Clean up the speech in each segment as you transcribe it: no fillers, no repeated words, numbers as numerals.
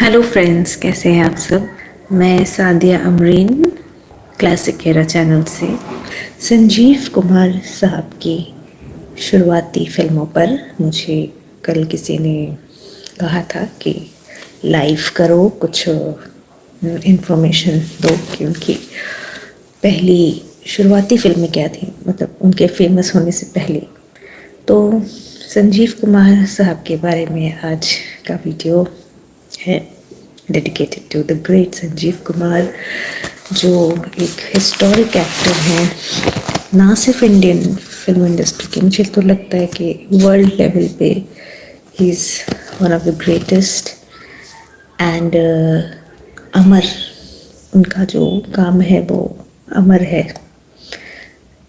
Hello friends, कैसे हैं आप सब। मैं Sadia Amreen, classic era channel से। संजीव कुमार साहब की शुरुआती फिल्मों पर मुझे कल किसी ने कहा था कि लाइव करो, कुछ इन्फॉर्मेशन दो कि उनकी पहली शुरुआती फिल्में क्या थी, मतलब उनके फेमस होने से पहले। तो संजीव कुमार साहब के बारे में आज का वीडियो है, dedicated to the great Sanjeev Kumar, जो एक हिस्टोरिक एक्टर हैं, ना सिर्फ इंडियन फिल्म इंडस्ट्री के, मुझे तो लगता है कि वर्ल्ड लेवल पे he is one of the greatest. And Amar, उनका जो काम है वो अमर है।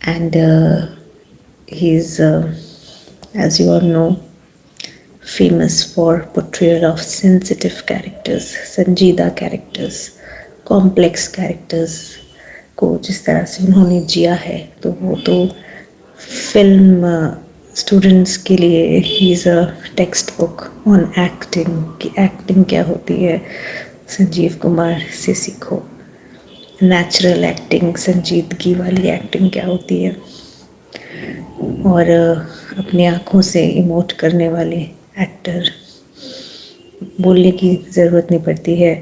And he is, as you all know, famous for portrayal of sensitive characters, संजीदा characters, complex characters को जिस तरह से उन्होंने जिया है, तो वो तो फिल्म स्टूडेंट्स के लिए he is a text book on acting, कि एक्टिंग क्या होती है, संजीव कुमार से सीखो। नेचुरल एक्टिंग, संजीदगी वाली एक्टिंग क्या होती है, और अपनी आँखों से इमोट करने वाले एक्टर, बोलने की ज़रूरत नहीं पड़ती है।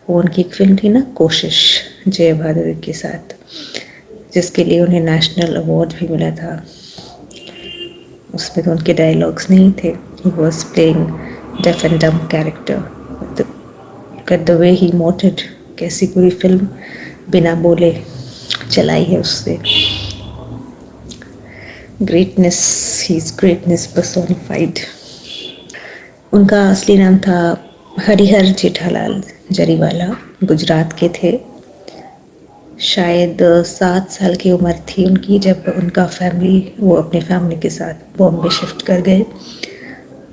वो उनकी एक फिल्म थी ना, कोशिश, जय बहादुर के साथ, जिसके लिए उन्हें नेशनल अवार्ड भी मिला था। उसमें तो उनके डायलॉग्स नहीं थे, he was playing deaf and dumb character. The way he emoted, कैसी पूरी फिल्म बिना बोले चलाई है उससे। Greatness, he is greatness personified. उनका असली नाम था हरिहर जेठालाल जरीवाला, गुजरात के थे। शायद 7 साल की उम्र थी उनकी जब उनका वो अपने फैमिली के साथ बॉम्बे शिफ्ट कर गए।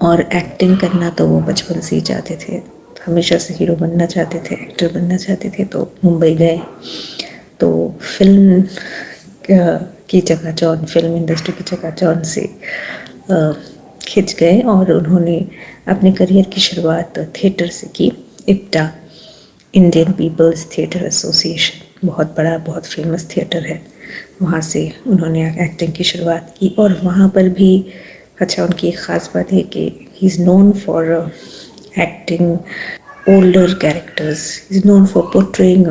और एक्टिंग करना तो वो बचपन से ही चाहते थे, हमेशा से हीरो बनना चाहते थे, एक्टर बनना चाहते थे। तो मुंबई गए, तो फिल्म की चकाचौंध, फिल्म इंडस्ट्री की चकाचौंध से खिंच गए, और उन्होंने अपने करियर की शुरुआत थिएटर से की। IPTA, Indian People's Theatre Association, बहुत बड़ा, बहुत फेमस थिएटर है, वहाँ से उन्होंने एक्टिंग की शुरुआत की। और वहाँ पर भी अच्छा, उनकी एक ख़ास बात है कि he is known for acting older characters, he is known for portraying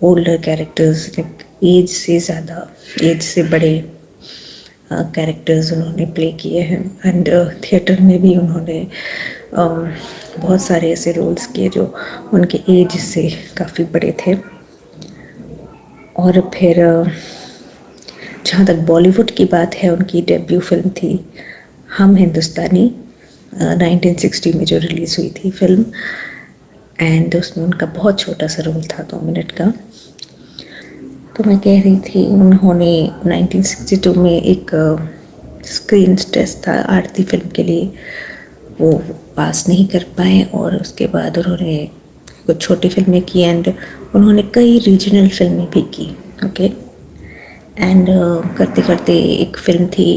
older characters, like age से ज़्यादा, एज से बड़े कैरेक्टर्स उन्होंने प्ले किए हैं। एंड थिएटर में भी उन्होंने बहुत सारे ऐसे रोल्स किए जो उनके एज से काफ़ी बड़े थे। और फिर जहाँ तक बॉलीवुड की बात है, उनकी डेब्यू फिल्म थी हम हिंदुस्तानी, 1960 में जो रिलीज़ हुई थी फिल्म। एंड उसमें उनका बहुत छोटा सा रोल था, 2 मिनट का। तो मैं कह रही थी, उन्होंने 1962 में एक स्क्रीन टेस्ट था आरती फिल्म के लिए, वो पास नहीं कर पाए, और उसके बाद उन्होंने कुछ छोटी फिल्में की, एंड उन्होंने कई रीजनल फिल्में भी की। ओके, एंड करते करते एक फिल्म थी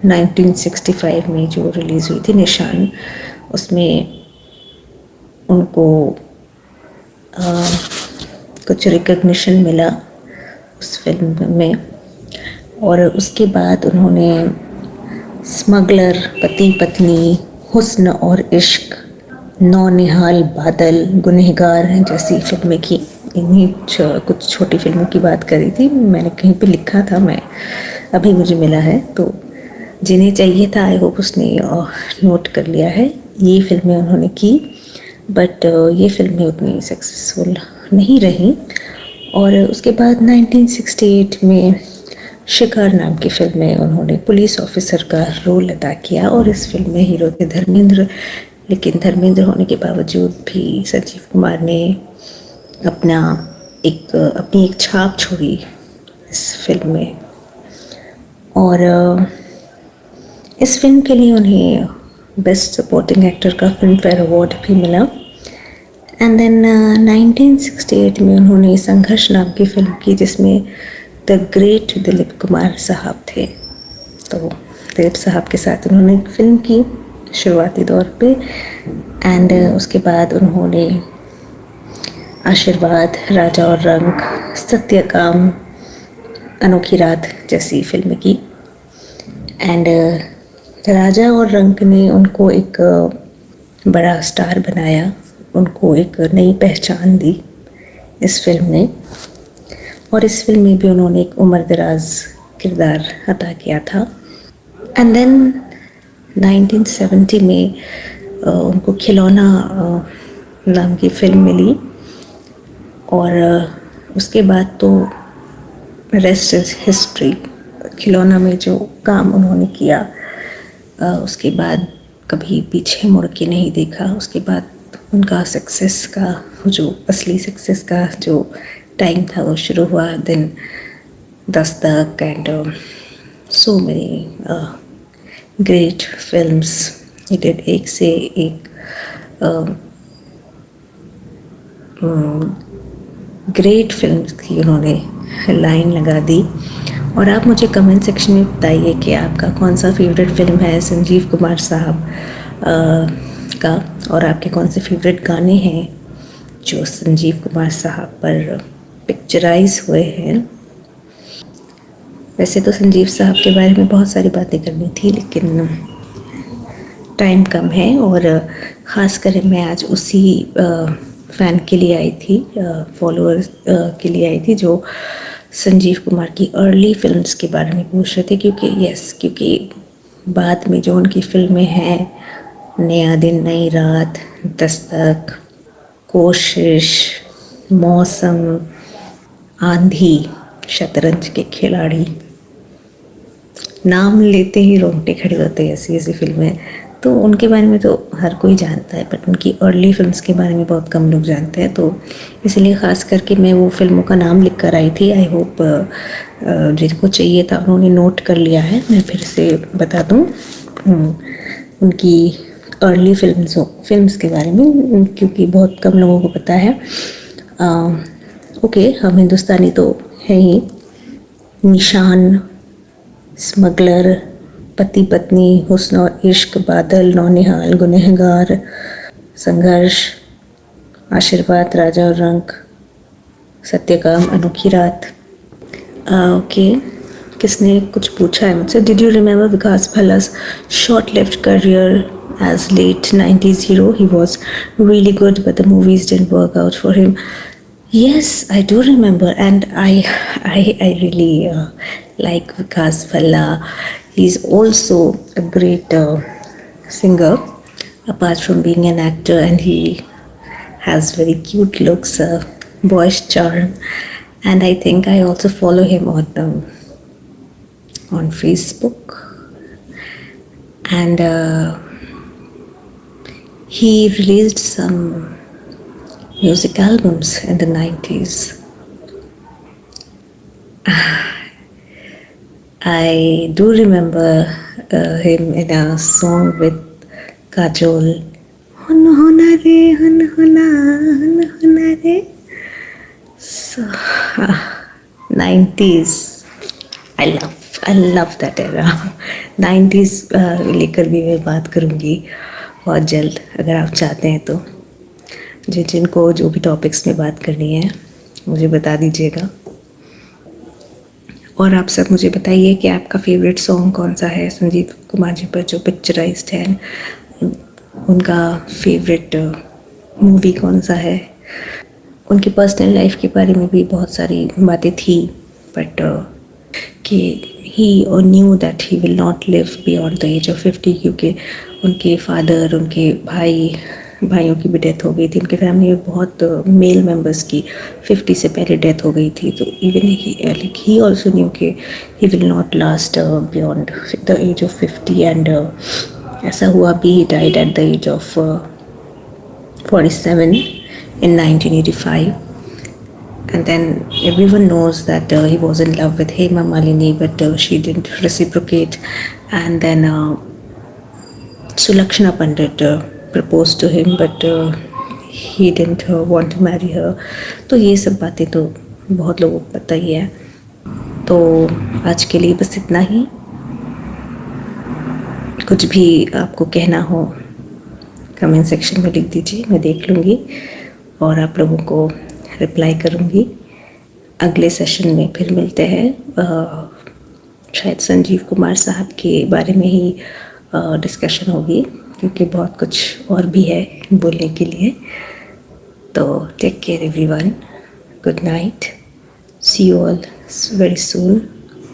1965 में जो रिलीज़ हुई थी, निशान। उसमें उनको कुछ रिकग्निशन मिला उस फिल्म में। और उसके बाद उन्होंने स्मगलर, पति पत्नी, हुस्न और इश्क, नौनिहाल बादल, गुनहगार जैसी फिल्में की। इन्हीं कुछ छोटी फिल्मों की बात करी थी, मैंने कहीं पे लिखा था, मैं अभी मुझे मिला है, तो जिन्हें चाहिए था आई होप उसने नोट कर लिया है। ये फिल्में उन्होंने की, बट ये फिल्में उतनी सक्सेसफुल नहीं रहीं। और उसके बाद 1968 में शिकार नाम की फिल्म में उन्होंने पुलिस ऑफिसर का रोल अदा किया, और इस फिल्म में हीरो थे धर्मेंद्र। लेकिन धर्मेंद्र होने के बावजूद भी संजीव कुमार ने अपनी एक छाप छोड़ी इस फिल्म में। और इस फिल्म के लिए उन्हें बेस्ट सपोर्टिंग एक्टर का फिल्म फेयर अवार्ड भी मिला। एंड देन 1968 में उन्होंने संघर्ष नाम की फिल्म की, जिसमें द ग्रेट दिलीप कुमार साहब थे। तो दिलीप साहब के साथ उन्होंने फिल्म की शुरुआती दौर पे। एंड उसके बाद उन्होंने आशीर्वाद, राजा और रंक, सत्यकाम, अनोखी रात जैसी फिल्में की। एंड राजा और रंक ने उनको एक बड़ा स्टार बनाया, उनको एक नई पहचान दी इस फिल्म ने। और इस फिल्म में भी उन्होंने एक उम्र दराज किरदार अदा किया था। एंड देन 1970 में उनको खिलौना नाम की फिल्म मिली। और उसके बाद तो रेस्ट इज हिस्ट्री। खिलौना में जो काम उन्होंने किया उसके बाद कभी पीछे मुड़ के नहीं देखा। उसके बाद उनका सक्सेस का जो असली सक्सेस का जो टाइम था वो शुरू हुआ। Then Dastak and so many great films he did, एक से एक ग्रेट फिल्म्स की उन्होंने लाइन लगा दी। और आप मुझे कमेंट सेक्शन में बताइए कि आपका कौन सा फेवरेट फिल्म है संजीव कुमार साहब का, और आपके कौन से फेवरेट गाने हैं जो संजीव कुमार साहब पर पिक्चराइज हुए हैं। वैसे तो संजीव साहब के बारे में बहुत सारी बातें करनी थी, लेकिन टाइम कम है। और ख़ासकर मैं आज उसी फ़ैन के लिए आई थी, फॉलोअर्स के लिए आई थी जो संजीव कुमार की अर्ली फिल्म्स के बारे में पूछ रहे थे। क्योंकि बाद में जो उनकी फिल्में हैं, नया दिन नई रात, दस्तक, कोशिश, मौसम, आंधी, शतरंज के खिलाड़ी, नाम लेते ही रोंगटे खड़े होते हैं, ऐसी ऐसी फिल्में। तो उनके बारे में तो हर कोई जानता है, बट उनकी अर्ली फिल्म्स के बारे में बहुत कम लोग जानते हैं। तो इसलिए ख़ास करके मैं वो फिल्मों का नाम लिख कर आई थी। आई होप जिनको चाहिए था उन्होंने नोट कर लिया है। मैं फिर से बता दूँ उनकी अर्ली फिल्म्स के बारे में, क्योंकि बहुत कम लोगों को पता है। ओके, हम हिंदुस्तानी तो हैं ही। निशान, स्मगलर, पति पत्नी, हुस्न और इश्क, बादल, नौनिहाल, गुनहगार, संघर्ष, आशीर्वाद, राजा और रंक, सत्यकाम, अनोखी रात। ओके, किसने कुछ पूछा है मुझसे, did you remember Vikas Bhalla's short lived career as late 90s hero? He was really good, but the movies didn't work out for him. Yes, I do remember, and I really like Vikas Bhalla. He's also a great singer, apart from being an actor, and he has very cute looks, boyish charm, and I think I also follow him on Facebook, and he released some music albums in the 90s. I do remember him in a song with Kajol. Hun hona re, hun hona re. So, 90s. I love that era. 90s लेकर भी मैं बात करूँगी बहुत जल्द, अगर आप चाहते हैं तो। जिनको जो भी टॉपिक्स में बात करनी है मुझे बता दीजिएगा। और आप सब मुझे बताइए कि आपका फेवरेट सॉन्ग कौन सा है संजीव कुमार जी पर जो पिक्चराइज्ड है। उनका फेवरेट मूवी कौन सा है। उनकी पर्सनल लाइफ के बारे में भी बहुत सारी बातें थी, बट कि he knew that he will not live beyond the age of 50, क्योंकि उनके फादर, उनके भाइयों की भी डेथ हो गई थी। उनके फैमिली में बहुत मेल मेंबर्स की 50 से पहले डेथ हो गई थी। तो इवन ही ऑल्सो न्यू कि he will not last beyond the age of 50, and ऐसा हुआ भी। He died at the age of 47 in 1985. And then everyone knows that he was in love with Hema Malini, but she didn't reciprocate. And then Sulakshana Pandit proposed to him, but he didn't want to marry her. तो ये सब बातें तो बहुत लोगों को पता ही है। तो आज के लिए बस इतना ही। कुछ भी आपको कहना हो कमेंट सेक्शन में लिख दीजिए, मैं देख लूँगी और आप लोगों को रिप्लाई करूँगी। अगले सेशन में फिर मिलते हैं। शायद संजीव कुमार साहब के बारे में ही डिस्कशन होगी, क्योंकि बहुत कुछ और भी है बोलने के लिए। तो take care everyone, good night, see you all very soon.